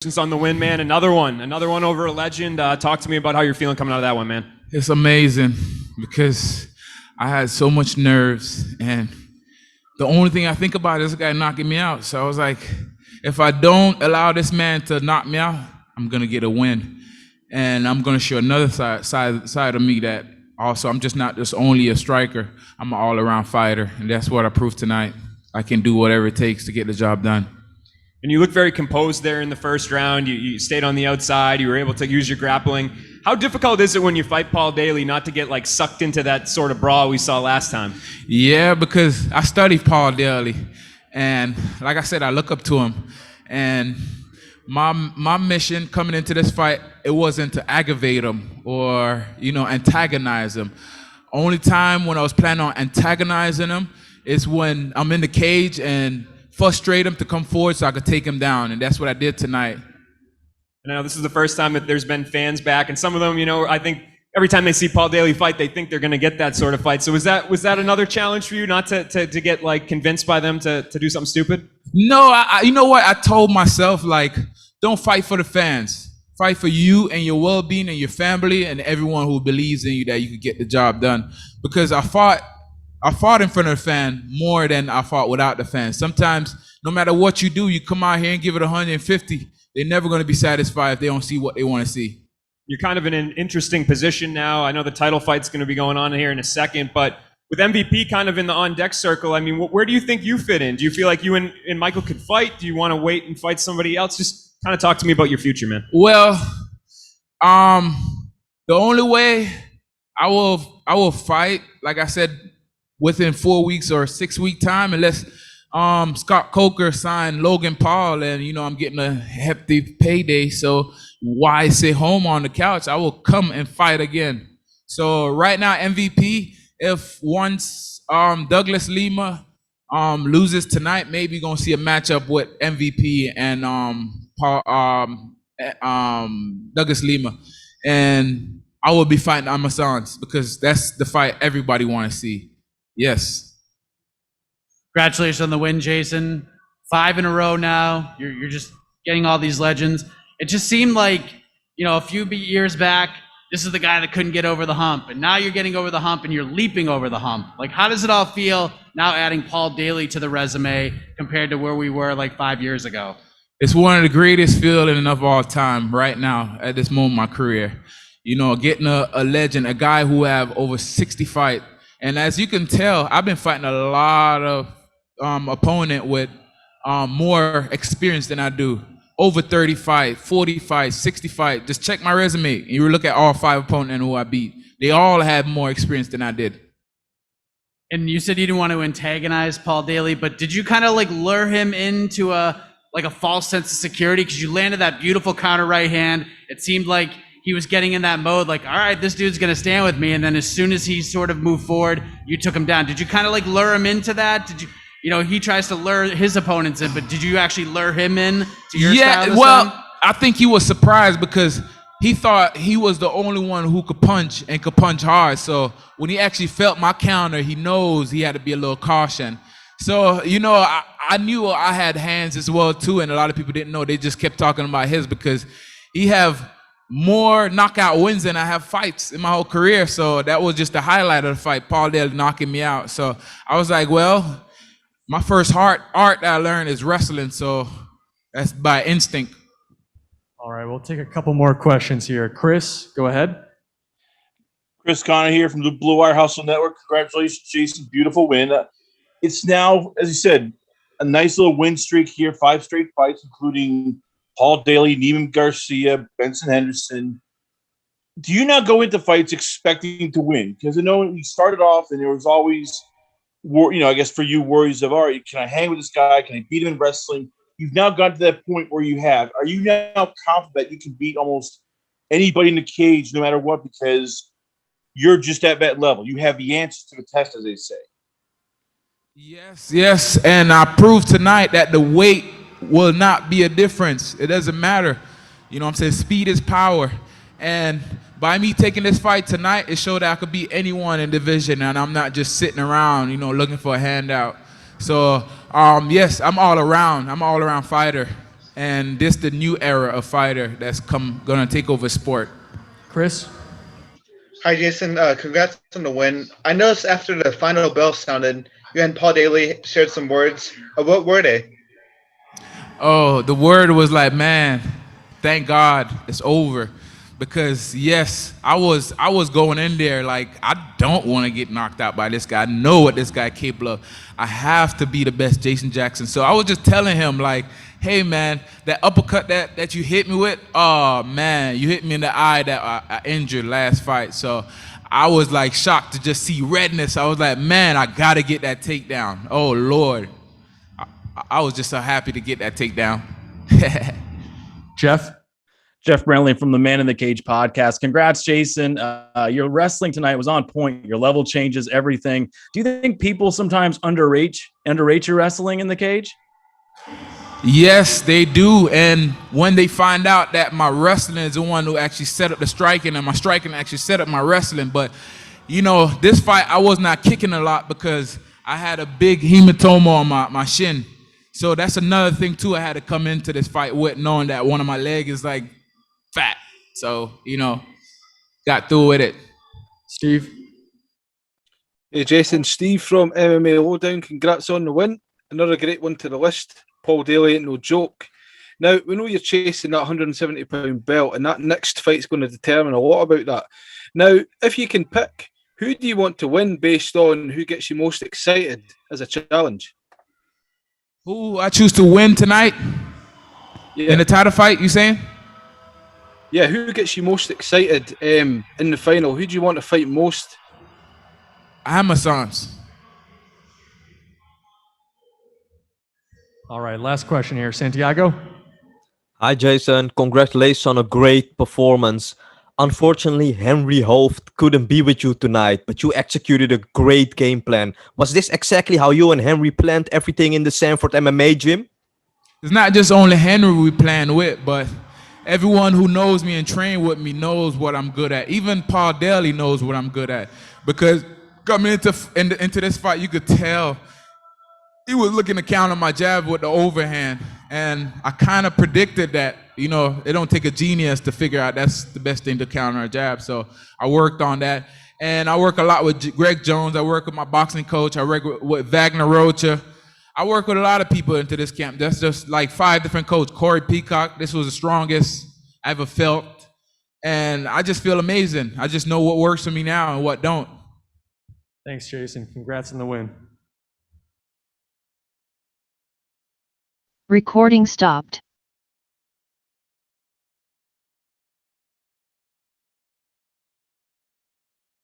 On the win, man. Another one over a legend. Talk to me about how you're feeling coming out of that one, man. It's amazing because I had so much nerves, and the only thing I think about is this guy knocking me out. So I was like, if I don't allow this man to knock me out, I'm gonna get a win, and I'm gonna show another side of me that also I'm not just only a striker. I'm an all-around fighter, and that's what I proved tonight. I can do whatever it takes to get the job done. And you look very composed there in the first round. You stayed on the outside. You were able to use your grappling. How difficult is it when you fight Paul Daley not to get like sucked into that sort of brawl we saw last time? Yeah, because I studied Paul Daley, and like I said, I look up to him. And my mission coming into this fight, it wasn't to aggravate him or antagonize him. Only time when I was planning on antagonizing him is when I'm in the cage and frustrate him to come forward so I could take him down, and that's what I did tonight. Now, this is the first time that there's been fans back, and some of them, I think every time they see Paul Daley fight, they think they're going to get that sort of fight. So was that another challenge for you, not to get like convinced by them to do something stupid? No, you know what? I told myself, like, don't fight for the fans. Fight for you and your well-being and your family and everyone who believes in you that you could get the job done. Because I fought in front of the fan more than I fought without the fans. Sometimes, no matter what you do, you come out here and give it 150. They're never going to be satisfied if they don't see what they want to see. You're kind of in an interesting position now. I know the title fight's going to be going on here in a second, but with MVP kind of in the on-deck circle, I mean, where do you think you fit in? Do you feel like you and Michael could fight? Do you want to wait and fight somebody else? Just kind of talk to me about your future, man. Well, the only way I will fight, like I said, within 4 weeks or 6 week time, unless Scott Coker signed Logan Paul, and I'm getting a hefty payday. So why sit home on the couch? I will come and fight again. So right now, MVP. If once Douglas Lima loses tonight, maybe gonna see a matchup with MVP and Douglas Lima, and I will be fighting Amosov because that's the fight everybody want to see. Yes. Congratulations on the win, Jason. 5 in a row now. You're just getting all these legends. It just seemed like, a few years back, this is the guy that couldn't get over the hump. And now you're getting over the hump and you're leaping over the hump. Like, how does it all feel now adding Paul Daley to the resume compared to where we were like 5 years ago? It's one of the greatest feelings of all time right now at this moment in my career. Getting a legend, a guy who have over 60 fights. And as you can tell, I've been fighting a lot of opponent with more experience than I do. Over 30 fights, 40 fights, 60 fights. Just check my resume, and you look at all 5 opponents who I beat. They all had more experience than I did. And you said you didn't want to antagonize Paul Daley, but did you kind of like lure him into a false sense of security? Because you landed that beautiful counter right hand. It seemed like he was getting in that mode, like, all right, this dude's going to stand with me. And then as soon as he sort of moved forward, you took him down. Did you kind of like lure him into that? Did you? He tries to lure his opponents in, but did you actually lure him in to your style? Yeah, well, I think he was surprised because he thought he was the only one who could punch and could punch hard. So when he actually felt my counter, he knows he had to be a little caution. So, I knew I had hands as well too, and a lot of people didn't know. They just kept talking about his because he have more knockout wins than I have fights in my whole career. So that was just the highlight of the fight, Paul Daley knocking me out. So I was like, well, my first art that I learned is wrestling, so that's by instinct. All right, we'll take a couple more questions here. Chris, go ahead. Chris Connor here from the Blue Wire Hustle Network. Congratulations, Jason. Beautiful win. It's now, as you said, a nice little win streak here, 5 straight fights, including Paul Daley, Neiman Garcia, Benson Henderson. Do you now go into fights expecting to win? Because I know we started off and there was always – I guess for you, worries of, all right, can I hang with this guy? Can I beat him in wrestling? You've now gotten to that point where you have. Are you now confident that you can beat almost anybody in the cage no matter what because you're just at that level? You have the answers to the test, as they say. Yes. And I proved tonight that the weight will not be a difference. It doesn't matter. I'm saying? Speed is power. And by me taking this fight tonight, it showed that I could beat anyone in division, and I'm not just sitting around, looking for a handout. So, yes, I'm all around. I'm an all-around fighter, and this the new era of fighter that's gonna take over sport. Chris? Hi, Jason. Congrats on the win. I noticed after the final bell sounded, you and Paul Daley shared some words. What were they? Oh, the word was like, man, thank God it's over. Because yes, I was going in there like, I don't want to get knocked out by this guy. I know what this guy capable of. I have to be the best Jason Jackson. So I was just telling him like, hey man, that uppercut that you hit me with, oh man, you hit me in the eye that I injured last fight. So I was like shocked to just see redness. I was like, man, I gotta get that takedown. Oh Lord. I was just so happy to get that takedown. Jeff? Jeff Brentley from the Man in the Cage podcast. Congrats, Jason. Your wrestling tonight was on point. Your level changes everything. Do you think people sometimes underrate your wrestling in the cage? Yes, they do. And when they find out that my wrestling is the one who actually set up the striking and my striking actually set up my wrestling. But, you know, this fight, I was not kicking a lot because I had a big hematoma on my shin. So that's another thing, too, I had to come into this fight with, knowing that one of my legs is, like, fat. So, you know, got through with it. Steve? Hey, Jason, Steve from MMA Lowdown. Congrats on the win. Another great one to the list. Paul Daley ain't no joke. Now, we know you're chasing that 170-pound belt, and that next fight's going to determine a lot about that. Now, if you can pick, who do you want to win based on who gets you most excited as a challenge? Who I choose to win tonight in the title fight, you saying? Yeah, who gets you most excited in the final? Who do you want to fight most? Amosov. All right, last question here. Santiago? Hi, Jason. Congratulations on a great performance. Unfortunately, Henry Hooft couldn't be with you tonight, but you executed a great game plan. Was this exactly how you and Henry planned everything in the Sanford MMA gym? It's not just only Henry we plan with, but everyone who knows me and train with me knows what I'm good at. Even Paul Daley knows what I'm good at. Because coming into this fight, you could tell he was looking to counter my jab with the overhand. And I kind of predicted that, you know, it don't take a genius to figure out that's the best thing to counter a jab. So I worked on that. And I work a lot with Greg Jones. I work with my boxing coach. I work with Wagner Rocha. I work with a lot of people into this camp. That's just like 5 different coaches. Corey Peacock, this was the strongest I ever felt. And I just feel amazing. I just know what works for me now and what don't. Thanks, Jason. Congrats on the win. Recording stopped.